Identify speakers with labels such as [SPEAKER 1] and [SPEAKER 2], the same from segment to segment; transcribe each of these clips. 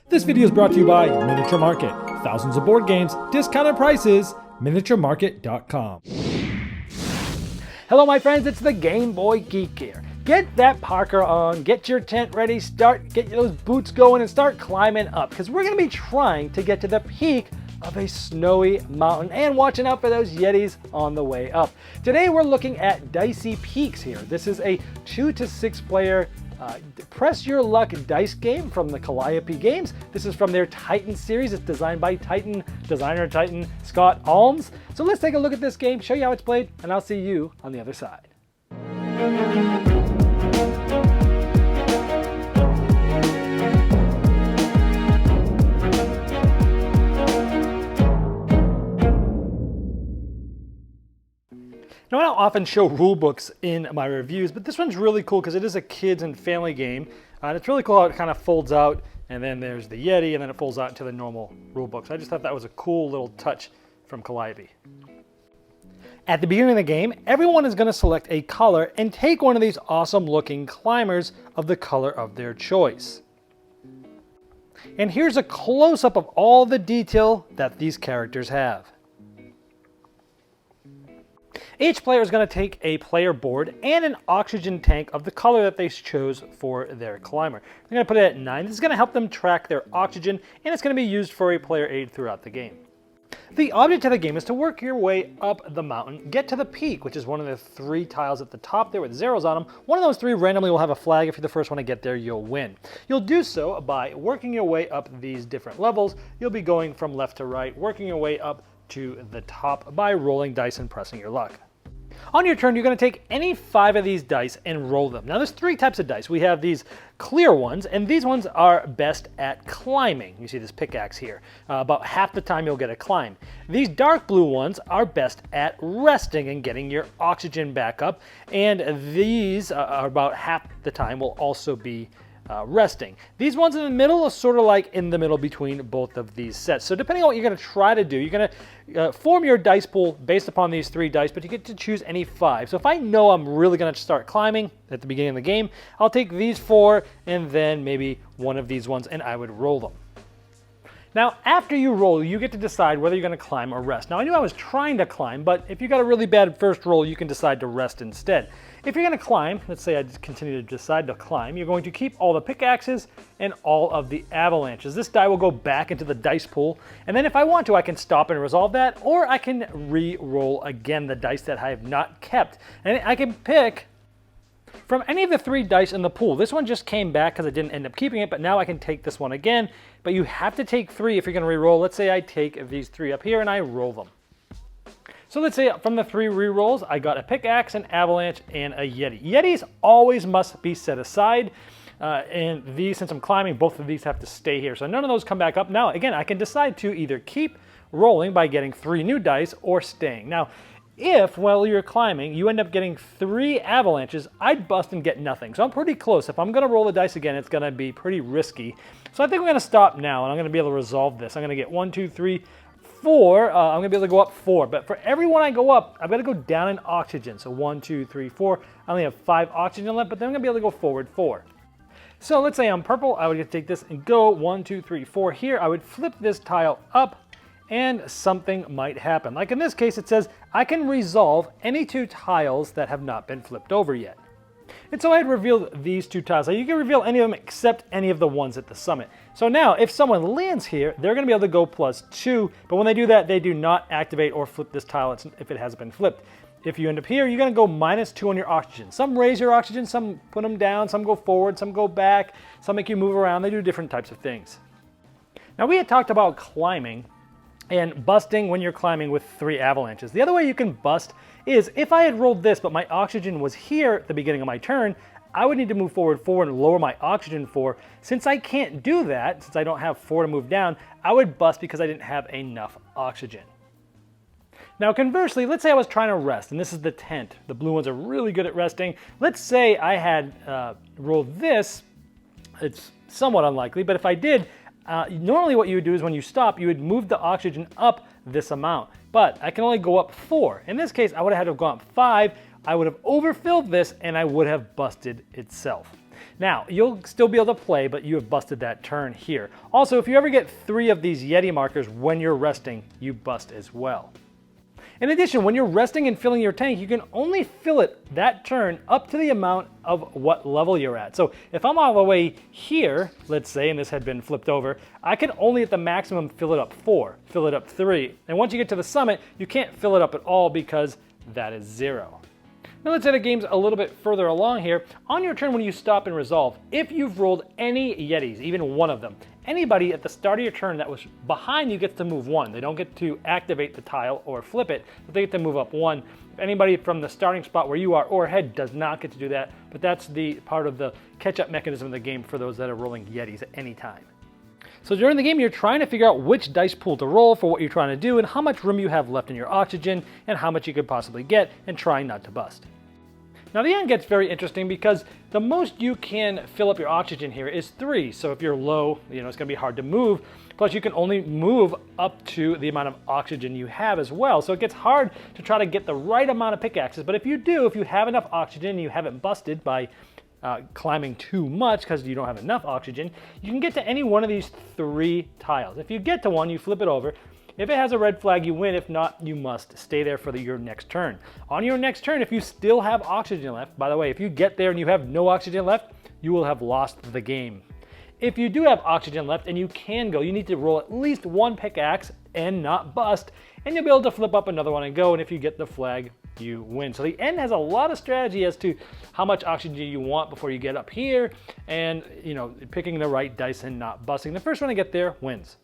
[SPEAKER 1] This video is brought to you by Miniature Market. Thousands of board games, discounted prices, miniaturemarket.com.
[SPEAKER 2] Hello my friends, it's the Game Boy Geek here. Get that parka on, get your tent ready, get those boots going and start climbing up because we're going to be trying to get to the peak of a snowy mountain and watching out for those Yetis on the way up. Today we're looking at Dicey Peaks here. This is a 2 to 6 player press your luck dice game from the Calliope Games. This is from their Titan series. It's designed by designer Titan Scott Alms. So let's take a look at this game, show you how it's played, and I'll see you on the other side. Now, I don't often show rule books in my reviews, but this one's really cool because it is a kids and family game. And it's really cool how it kind of folds out, and then there's the Yeti, and then it folds out into the normal rule books. I just thought that was a cool little touch from Calliope. At the beginning of the game, everyone is going to select a color and take one of these awesome looking climbers of the color of their choice. And here's a close-up of all the detail that these characters have. Each player is going to take a player board and an oxygen tank of the color that they chose for their climber. They're going to put it at 9. This is going to help them track their oxygen, and it's going to be used for a player aid throughout the game. The object of the game is to work your way up the mountain, get to the peak, which is one of the 3 tiles at the top there with zeros on them. One of those 3 randomly will have a flag. If you're the first one to get there, you'll win. You'll do so by working your way up these different levels. You'll be going from left to right, working your way up to the top by rolling dice and pressing your luck. On your turn, you're going to take any 5 of these dice and roll them. Now, there's 3 types of dice. We have these clear ones, and these ones are best at climbing. You see this pickaxe here. About half the time, you'll get a climb. These dark blue ones are best at resting and getting your oxygen back up, and these are about half the time will also be resting. These ones in the middle are sort of like in the middle between both of these sets. So depending on what you're going to try to do, you're going to form your dice pool based upon these 3 dice, but you get to choose any 5. So if I know I'm really going to start climbing at the beginning of the game, I'll take these 4 and then maybe one of these ones, and I would roll them. Now, after you roll, you get to decide whether you're going to climb or rest. Now, I knew I was trying to climb, but if you got a really bad first roll, you can decide to rest instead. If you're going to climb, let's say I just continue to decide to climb, you're going to keep all the pickaxes and all of the avalanches. This die will go back into the dice pool, and then if I want to, I can stop and resolve that, or I can re-roll again the dice that I have not kept. And I can pick from any of the 3 dice in the pool. This one just came back because I didn't end up keeping it, but now I can take this one again. But you have to take 3 if you're going to re-roll. Let's say I take these 3 up here and I roll them. So let's say from the 3 re-rolls, I got a pickaxe, an avalanche, and a Yeti. Yetis always must be set aside. And these, since I'm climbing, both of these have to stay here. So none of those come back up. Now, again, I can decide to either keep rolling by getting 3 new dice or staying. Now, if, while you're climbing, you end up getting 3 avalanches, I'd bust and get nothing. So I'm pretty close. If I'm going to roll the dice again, it's going to be pretty risky. So I think we're going to stop now, and I'm going to be able to resolve this. I'm going to get 1, 2, 3, 4. I'm going to be able to go up 4. But for every one I go up, I've got to go down in oxygen. So 1, 2, 3, 4. I only have 5 oxygen left, but then I'm going to be able to go forward 4. So let's say I'm purple. I would take this and go 1, 2, 3, 4 here. I would flip this tile up, and something might happen. Like in this case, it says I can resolve any 2 tiles that have not been flipped over yet. And so I had revealed these 2 tiles. Now you can reveal any of them except any of the ones at the summit. So now if someone lands here, they're going to be able to go +2, but when they do that, they do not activate or flip this tile if it hasn't been flipped. If you end up here, you're going to go -2 on your oxygen. Some raise your oxygen, some put them down, some go forward, some go back, some make you move around. They do different types of things. Now we had talked about climbing and busting when you're climbing with 3 avalanches. The other way you can bust is if I had rolled this, but my oxygen was here at the beginning of my turn, I would need to move forward 4 and lower my oxygen 4. Since I can't do that, since I don't have 4 to move down, I would bust because I didn't have enough oxygen. Now conversely, let's say I was trying to rest, and this is the tent. The blue ones are really good at resting. Let's say I had rolled this. It's somewhat unlikely, but if I did, normally what you would do is when you stop, you would move the oxygen up this amount. But I can only go up 4. In this case, I would have had to have gone up 5. I would have overfilled this, and I would have busted itself. Now, you'll still be able to play, but you have busted that turn here. Also, if you ever get 3 of these Yeti markers when you're resting, you bust as well. In addition, when you're resting and filling your tank, you can only fill it that turn up to the amount of what level you're at. So if I'm all the way here, let's say, and this had been flipped over, I can only at the maximum fill it up 4, fill it up 3. And once you get to the summit, you can't fill it up at all because that is 0. Now let's say the game's a little bit further along here. On your turn when you stop and resolve, if you've rolled any Yetis, even one of them, anybody at the start of your turn that was behind you gets to move 1. They don't get to activate the tile or flip it, but they get to move up 1. If anybody from the starting spot where you are or ahead does not get to do that, but that's the part of the catch-up mechanism of the game for those that are rolling Yetis at any time. So during the game, you're trying to figure out which dice pool to roll for what you're trying to do and how much room you have left in your oxygen and how much you could possibly get, and trying not to bust. Now the end gets very interesting because the most you can fill up your oxygen here is 3. So if you're low, it's going to be hard to move. Plus you can only move up to the amount of oxygen you have as well. So it gets hard to try to get the right amount of pickaxes. But if you have enough oxygen and you haven't busted by climbing too much because you don't have enough oxygen, you can get to any one of these 3 tiles. If you get to one, you flip it over. If it has a red flag, you win. If not, you must stay there for your next turn. On your next turn, if you still have oxygen left, by the way, if you get there and you have no oxygen left, you will have lost the game. If you do have oxygen left and you can go, you need to roll at least 1 pickaxe and not bust, and you'll be able to flip up another one and go, and if you get the flag, you win. So the end has a lot of strategy as to how much oxygen you want before you get up here, and picking the right dice and not busting. The first one to get there wins.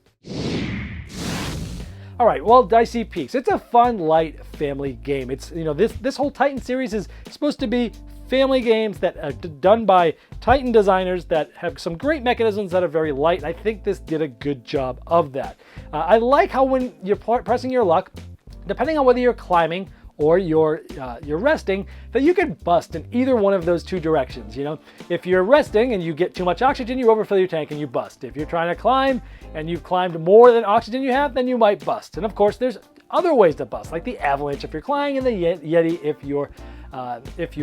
[SPEAKER 2] All right, well, Dicey Peaks. It's a fun, light family game. It's this whole Titan series is supposed to be family games that are done by Titan designers that have some great mechanisms that are very light. And I think this did a good job of that. I like how when you're pressing your luck, depending on whether you're climbing or you're resting, that you can bust in either one of those 2 directions. If you're resting and you get too much oxygen, you overfill your tank and you bust. If you're trying to climb and you've climbed more than oxygen you have, then you might bust. And of course, there's other ways to bust, like the avalanche if you're climbing, and the Yeti if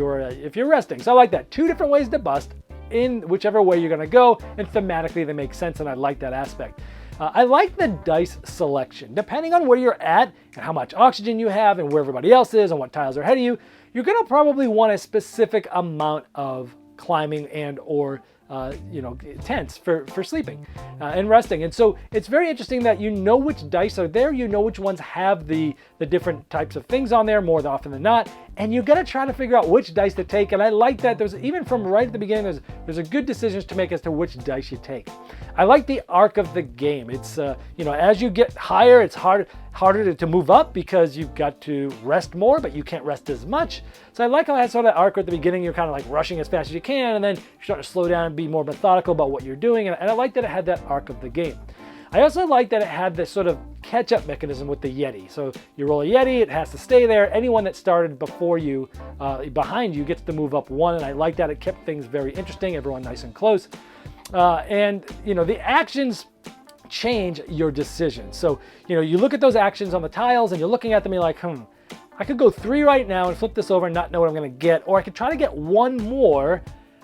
[SPEAKER 2] you're resting. So I like that. 2 different ways to bust in whichever way you're going to go, and thematically they make sense, and I like that aspect. I like the dice selection. Depending on where you're at and how much oxygen you have and where everybody else is and what tiles are ahead of you, you're going to probably want a specific amount of climbing and or tents for sleeping and resting. And so it's very interesting that which dice are there, which ones have the different types of things on there more often than not, and you got to try to figure out which dice to take. And I like that there's, even from right at the beginning, there's a good decisions to make as to which dice you take. I like the arc of the game. It's as you get higher, it's harder to move up because you've got to rest more, but you can't rest as much. So I like how it has sort of arc at the beginning. You're kind of like rushing as fast as you can, and then you start to slow down and be more methodical about what you're doing. And I like that it had that arc of the game. I also like that it had this sort of catch-up mechanism with the Yeti. So you roll a Yeti, it has to stay there. Anyone that started before you, behind you, gets to move up 1, and I like that. It kept things very interesting, everyone nice and close. And the actions change your decision. So, you look at those actions on the tiles and you're looking at them and you're like, I could go 3 right now and flip this over and not know what I'm going to get, or I could try to get 1 more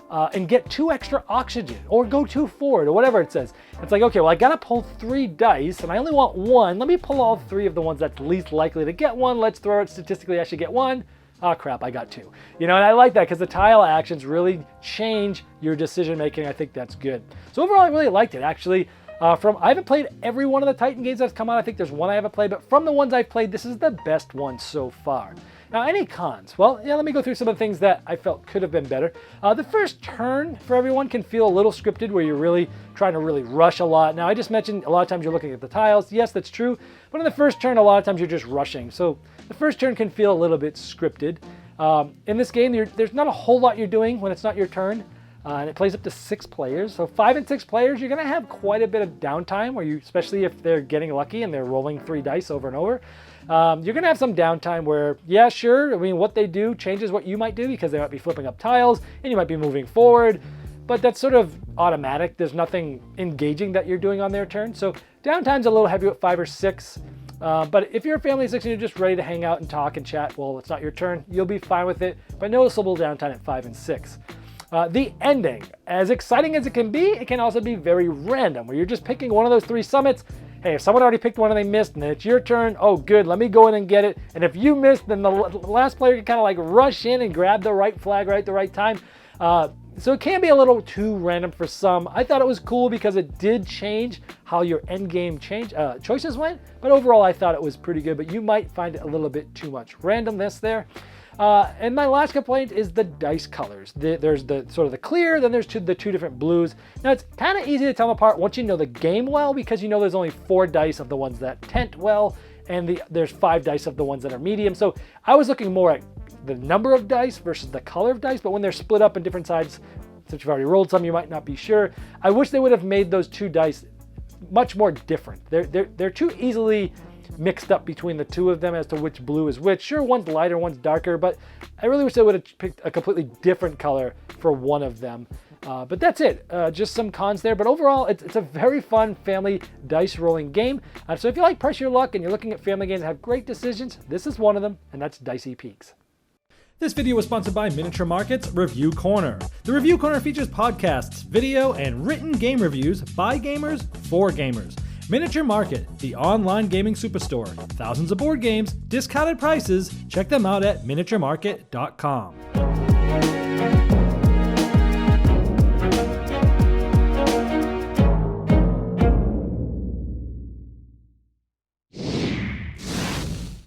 [SPEAKER 2] and get 2 extra oxygen, or go 2 forward, or whatever it says. It's like, okay, well, I got to pull 3 dice and I only want 1. Let me pull all 3 of the ones that's least likely to get 1. Let's throw it statistically, I should get 1. Oh crap, I got 2. And I like that because the tile actions really change your decision making. I think that's good. So overall, I really liked it. Actually, I haven't played every one of the Titan games that's come out. I think there's one I haven't played, but from the ones I've played, this is the best one so far. Now, any cons? Well, let me go through some of the things that I felt could have been better. The first turn for everyone can feel a little scripted, where you're really trying to rush a lot. Now, I just mentioned a lot of times you're looking at the tiles. Yes, that's true. But in the first turn, a lot of times you're just rushing. So the first turn can feel a little bit scripted. In this game, there's not a whole lot you're doing when it's not your turn. And it plays up to 6 players. So 5 and 6 players, you're going to have quite a bit of downtime, where especially if they're getting lucky and they're rolling 3 dice over and over. You're going to have some downtime where, yeah, sure, what they do changes what you might do, because they might be flipping up tiles and you might be moving forward. But that's sort of automatic. There's nothing engaging that you're doing on their turn. So downtime's a little heavy at 5 or 6. But if you're a family of 6 and you're just ready to hang out and talk and chat, well, it's not your turn, you'll be fine with it. But noticeable downtime at 5 and 6. The ending, as exciting as it can be, it can also be very random, where you're just picking one of those 3 summits. Hey, if someone already picked one and they missed, and then it's your turn, oh good, let me go in and get it. And if you missed, then the last player can kind of like rush in and grab the right flag right at the right time. So it can be a little too random for some. I thought it was cool because it did change how your end game choices went, but overall I thought it was pretty good, but you might find it a little bit too much randomness there. And my last complaint is the dice colors. There's the sort of the clear, then there's the 2 different blues. Now it's kind of easy to tell them apart once you know the game well, because you know there's only 4 dice of the ones that tent well, and there's 5 dice of the ones that are medium. So I was looking more at the number of dice versus the color of dice, but when they're split up in different sides, since you've already rolled some, you might not be sure. I wish they would have made those 2 dice much more different. They're too easily mixed up between the 2 of them as to which blue is which. Sure, one's lighter, one's darker, but I really wish they would have picked a completely different color for one of them. But that's it. Just some cons there. But overall, it's a very fun family dice rolling game. So if you like Press Your Luck and you're looking at family games that have great decisions, this is one of them, and that's Dicey Peaks.
[SPEAKER 1] This video was sponsored by Miniature Market's Review Corner. The Review Corner features podcasts, video, and written game reviews by gamers for gamers. Miniature Market, the online gaming superstore. Thousands of board games, discounted prices. Check them out at miniaturemarket.com.